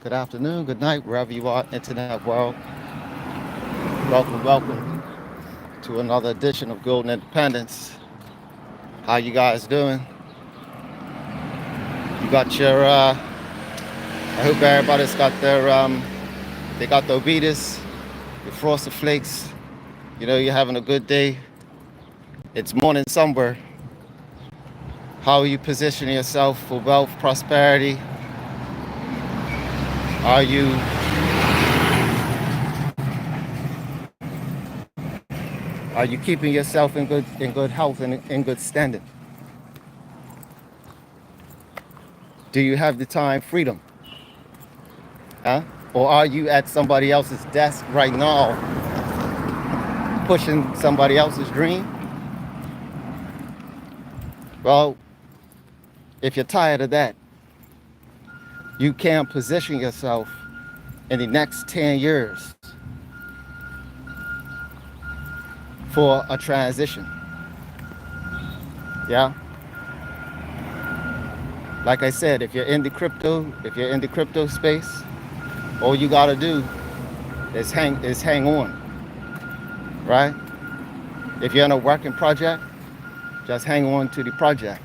good afternoon, good night, wherever you are, internet world. Welcome, welcome to another edition of Golden Independence. How you guys doing? You got your, I hope everybody's got their, they got the Obetas, the Frosted Flakes. You know, you're having a good day. It's morning somewhere. How are you positioning yourself for wealth, prosperity? Are you keeping yourself in good health and in good standing? Do you have the time freedom? Huh? Or are you at somebody else's desk right now pushing somebody else's dream? Well, if you're tired of that, you can position yourself in the next 10 years for a transition. Yeah? Like I said, if you're in the crypto space, all you gotta do is hang on, right? If you're in a working project, just hang on to the project.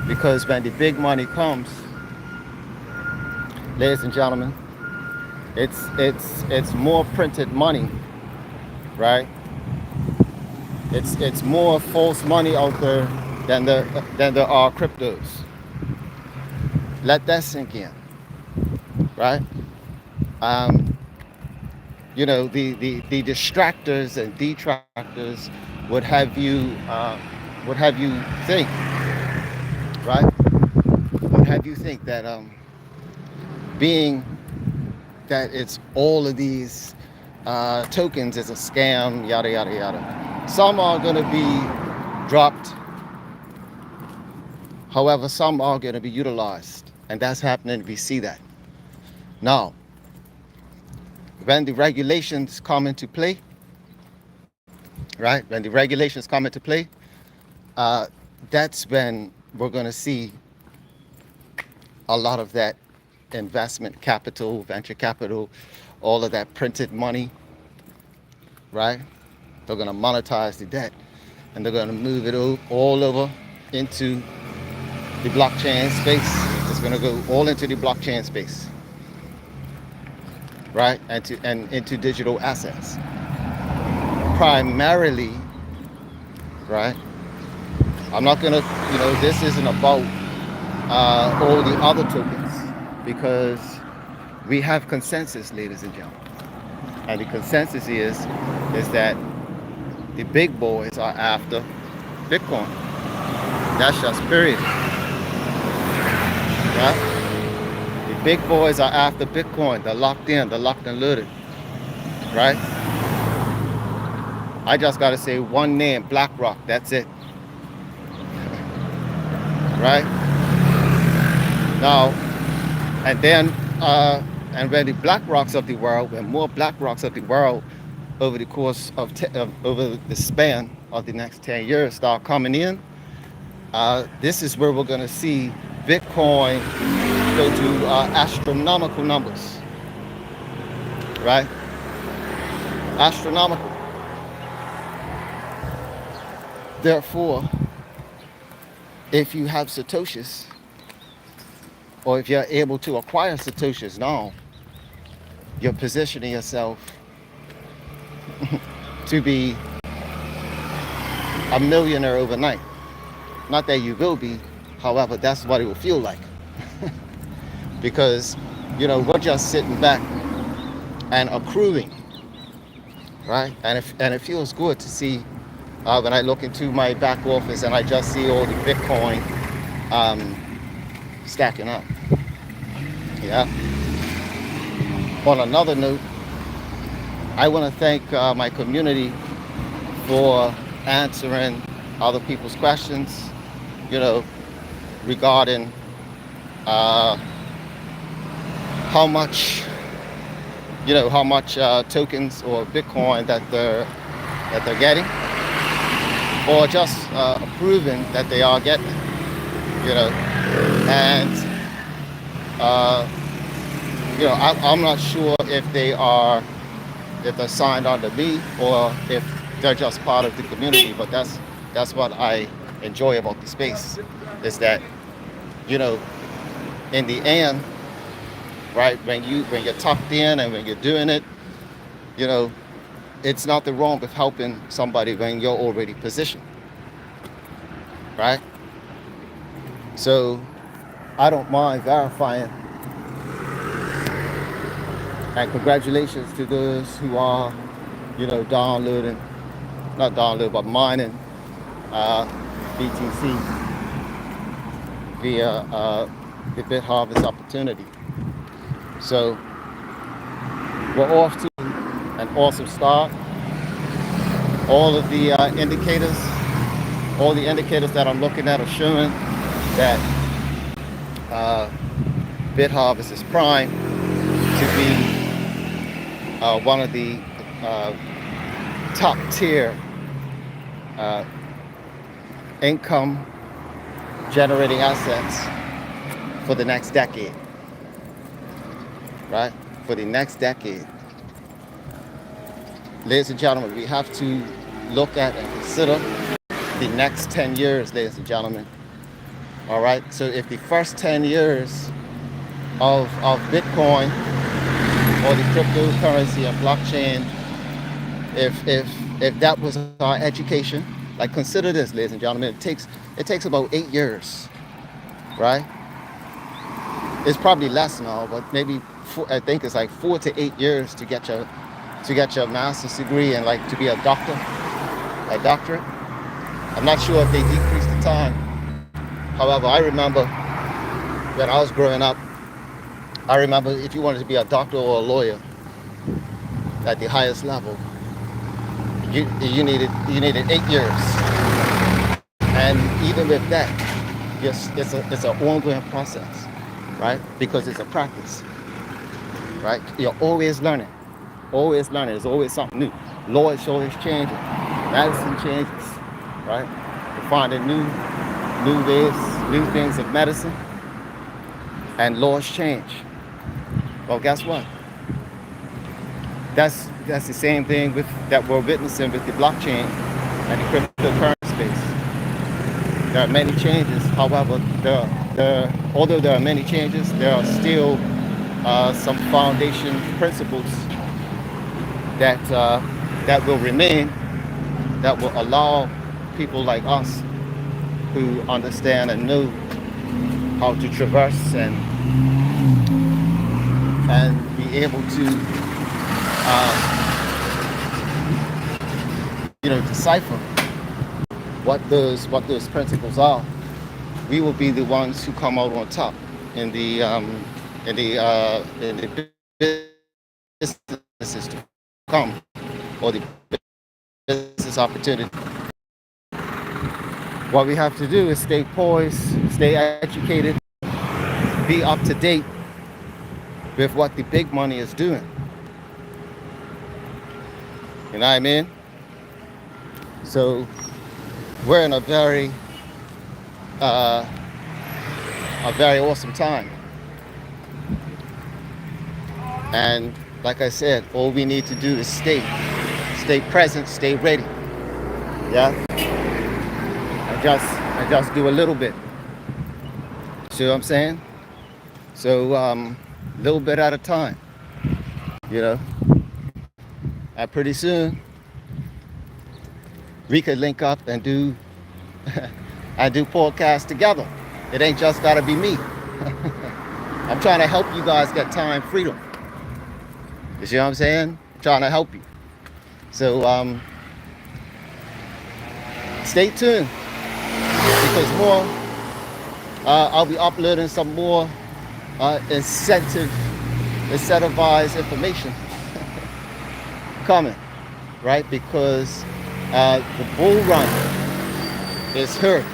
Because when the big money comes, ladies and gentlemen, it's more printed money, right? It's more false money out there than there are cryptos. Let that sink in, right? You know, the distractors and detractors would have you think, right? Would have you think that being that it's all of these tokens is a scam, yada yada yada. Some are going to be dropped. However, some are going to be utilized, and that's happening. We see that now. When the regulations come into play, right? When the regulations come into play, that's when we're going to see a lot of that investment capital, venture capital, all of that printed money, right? They're going to monetize the debt, and they're going to move it all over into the blockchain space. It's going to go all into the blockchain space, right? And into digital assets, primarily, right? I'm not going to, this isn't about all the other tokens, because we have consensus, ladies and gentlemen. And the consensus is that the big boys are after Bitcoin. That's just period. Right? The big boys are after Bitcoin. They're locked in. They're locked and loaded. Right? I just got to say one name, BlackRock. That's it. Right? Now, and then, and when the BlackRocks of the world, when more BlackRocks of the world over the course of, over the span of the next 10 years start coming in, this is where we're going to see Bitcoin go to astronomical numbers, right? Astronomical. Therefore, if you have Satoshis, or if you're able to acquire Satoshis now, you're positioning yourself to be a millionaire overnight. Not that you will be, however, that's what it will feel like. Because, we're just sitting back and accruing, right? And it feels good to see when I look into my back office and I just see all the Bitcoin stacking up. Yeah. On another note, I want to thank my community for answering other people's questions, regarding how much tokens or Bitcoin that they're getting, or just approving that they are getting, and I'm not sure if they're signed under me or if they're just part of the community. But that's what I enjoy about the space, is that you know in the end, right, when you're tucked in and when you're doing it, you know, it's nothing wrong with helping somebody when you're already positioned, right? So I don't mind verifying. And congratulations to those who are, downloading, not downloading, but mining uh, BTC via the BitHarvest opportunity. So we're off to an awesome start. All of the indicators that I'm looking at are showing that BitHarvest is primed to be one of the top tier income generating assets for the next decade, right? For the next decade. Ladies and gentlemen, we have to look at and consider the next 10 years, ladies and gentlemen. All right, so if the first 10 years of Bitcoin or the cryptocurrency and blockchain, if that was our education, like, consider this, ladies and gentlemen, it takes about 8 years, right? It's probably less now, but maybe I think it's like 4 to 8 years to get your master's degree and like to be a doctorate. I'm not sure if they decreased the time. However, I remember when I was growing up, I remember if you wanted to be a doctor or a lawyer at the highest level, you needed 8 years. And even with that, yes, it's an ongoing process, right? Because it's a practice, right? You're always learning. Always learning. There's always something new. Law is always changing. Medicine changes, right? We're finding new ways, new things of medicine, and laws change. Well, guess what? That's the same thing that we're witnessing with the blockchain and the cryptocurrency space. There are many changes. However, although there are many changes, there are still some foundation principles that will remain, that will allow people like us who understand and know how to traverse and be able to decipher what those principles are. We will be the ones who come out on top in the businesses to come, or the business opportunity. What we have to do is stay poised, stay educated, be up to date with what the big money is doing. You know what I mean? So we're in a very awesome time. And like I said, all we need to do is stay present, stay ready. Yeah? And just do a little bit. See what I'm saying? So a little bit at a time. And pretty soon we could link up and do podcasts together. It ain't just gotta be me. I'm trying to help you guys get time freedom. You see what I'm saying? I'm trying to help you. So stay tuned, because I'll be uploading some more incentivized information coming, right? Because the bull run is here,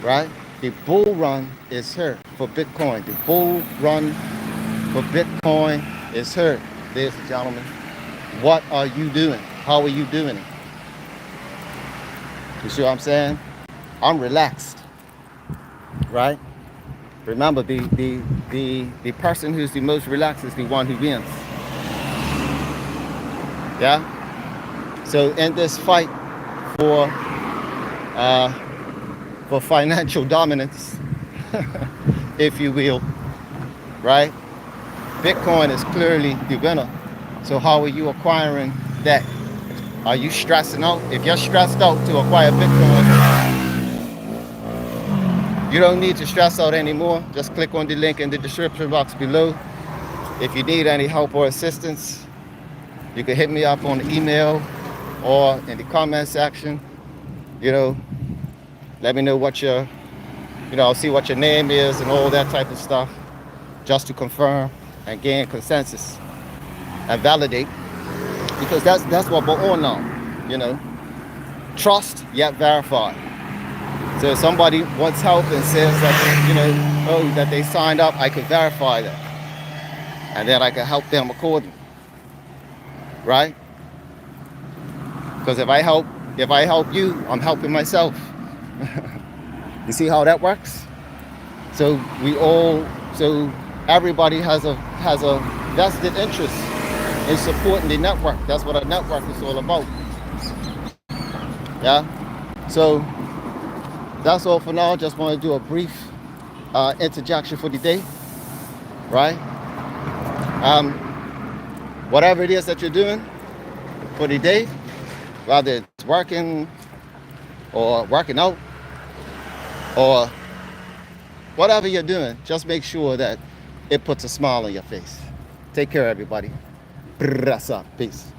right? The bull run is here for Bitcoin. The bull run for Bitcoin is here, ladies and gentlemen. What are you doing? How are you doing it? You see what I'm saying? I'm relaxed, right? Remember, the person who's the most relaxed is the one who wins. Yeah. So in this fight for uh, for financial dominance, if you will, right? Bitcoin is clearly the winner. So how are you acquiring that? Are you stressing out? If you're stressed out to acquire Bitcoin, you don't need to stress out anymore. Just click on the link in the description box below. If you need any help or assistance, you can hit me up on the email or in the comment section. You know, let me know what your, see what your name is and all that type of stuff, just to confirm and gain consensus and validate, because that's what we're on now. Trust yet verify. So if somebody wants help and says that that they signed up, I can verify that, and then I can help them accordingly, right? Because if I help you, I'm helping myself. You see how that works? So everybody has a vested interest in supporting the network. That's what a network is all about. Yeah. So that's all for now. Just want to do a brief interjection for the day, right? Whatever it is that you're doing for the day, whether it's working or working out or whatever you're doing, just make sure that it puts a smile on your face. Take care, everybody. Peace.